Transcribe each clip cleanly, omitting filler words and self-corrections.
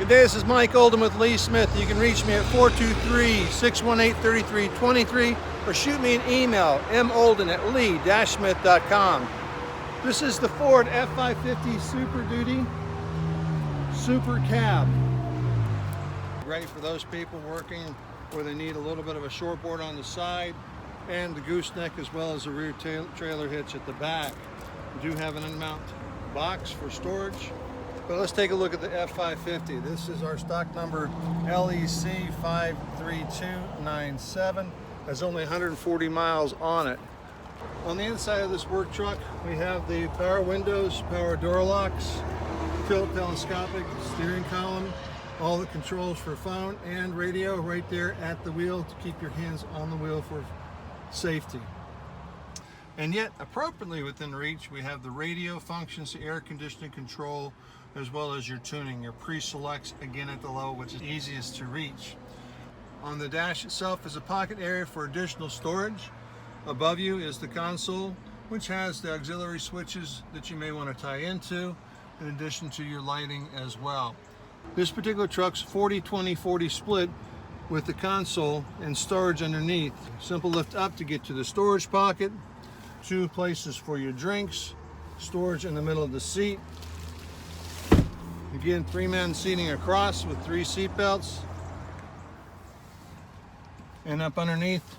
Good day, this is Mike Olden with Lee Smith. You can reach me at 423-618-3323 or shoot me an email, molden@lee-smith.com. This is the Ford F550 Super Duty Supercab. Ready for those people working where they need a little bit of a shortboard on the side and the gooseneck as well as a rear trailer hitch at the back. We do have an unmount box for storage. But let's take a look at the F550. This is our stock number LEC 53297. Has only 140 miles on it. On the inside of this work truck, we have the power windows, power door locks, tilt telescopic steering column, all the controls for phone and radio right there at the wheel to keep your hands on the wheel for safety. And yet, appropriately within reach, we have the radio functions, the air conditioning control, as well as your tuning, your pre-selects, again at the level which is easiest to reach. On the dash itself is a pocket area for additional storage. Above you is the console, which has the auxiliary switches that you may want to tie into, in addition to your lighting as well. This particular truck's 40-20-40 split with the console and storage underneath. Simple lift up to get to the storage pocket, two places for your drinks, storage in the middle of the seat. Again, three-man seating across with 3 seat belts. And up underneath,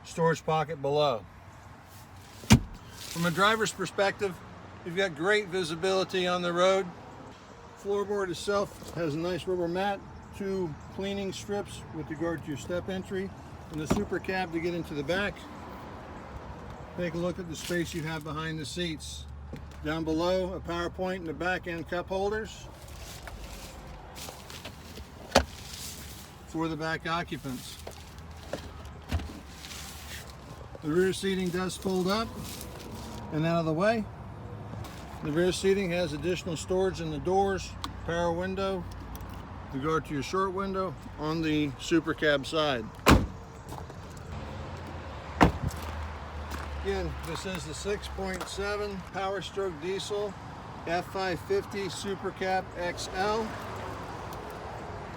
storage pocket below. From a driver's perspective, you've got great visibility on the road. Floorboard itself has a nice rubber mat, 2 cleaning strips with regard to your step entry, and the super cab to get into the back. Take a look at the space you have behind the seats. Down below, a power point in the back and cup holders for the back occupants. The rear seating does fold up and out of the way. The rear seating has additional storage in the doors, power window, with regard to your short window on the super cab side. Again, this is the 6.7 Power Stroke Diesel F550 Supercab XL.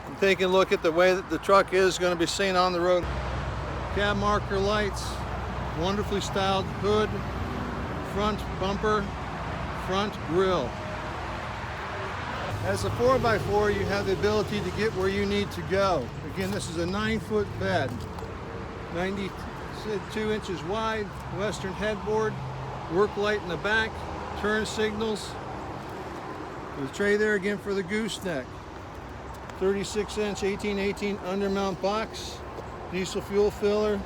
I'm taking a look at the way that the truck is going to be seen on the road. Cab marker lights, wonderfully styled hood, front bumper, front grille. As a 4x4, you have the ability to get where you need to go. Again, this is a 9-foot bed, 92 inches wide, western headboard, work light in the back, turn signals. The tray there again for the gooseneck. 36-inch 1818 undermount box, diesel fuel filler,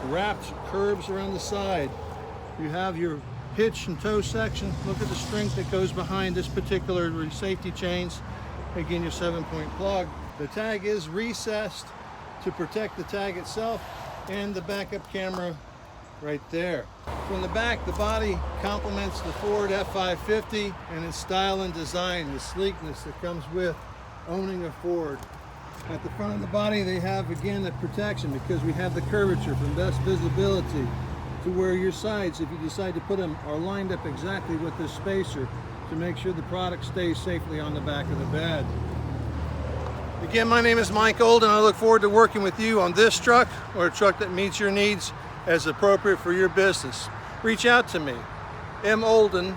wrapped curbs around the side. You have your hitch and tow section. Look at the strength that goes behind this particular safety chains. Again, your 7-point plug. The tag is recessed to protect the tag itself and the backup camera right there. From the back, the body complements the Ford F550 and its style and design, the sleekness that comes with owning a Ford. At the front of the body, they have again the protection because we have the curvature from best visibility to where your sides, if you decide to put them, are lined up exactly with this spacer to make sure the product stays safely on the back of the bed. Again, my name is Mike Olden. I look forward to working with you on this truck or a truck that meets your needs as appropriate for your business. Reach out to me, molden@lee-smith.com,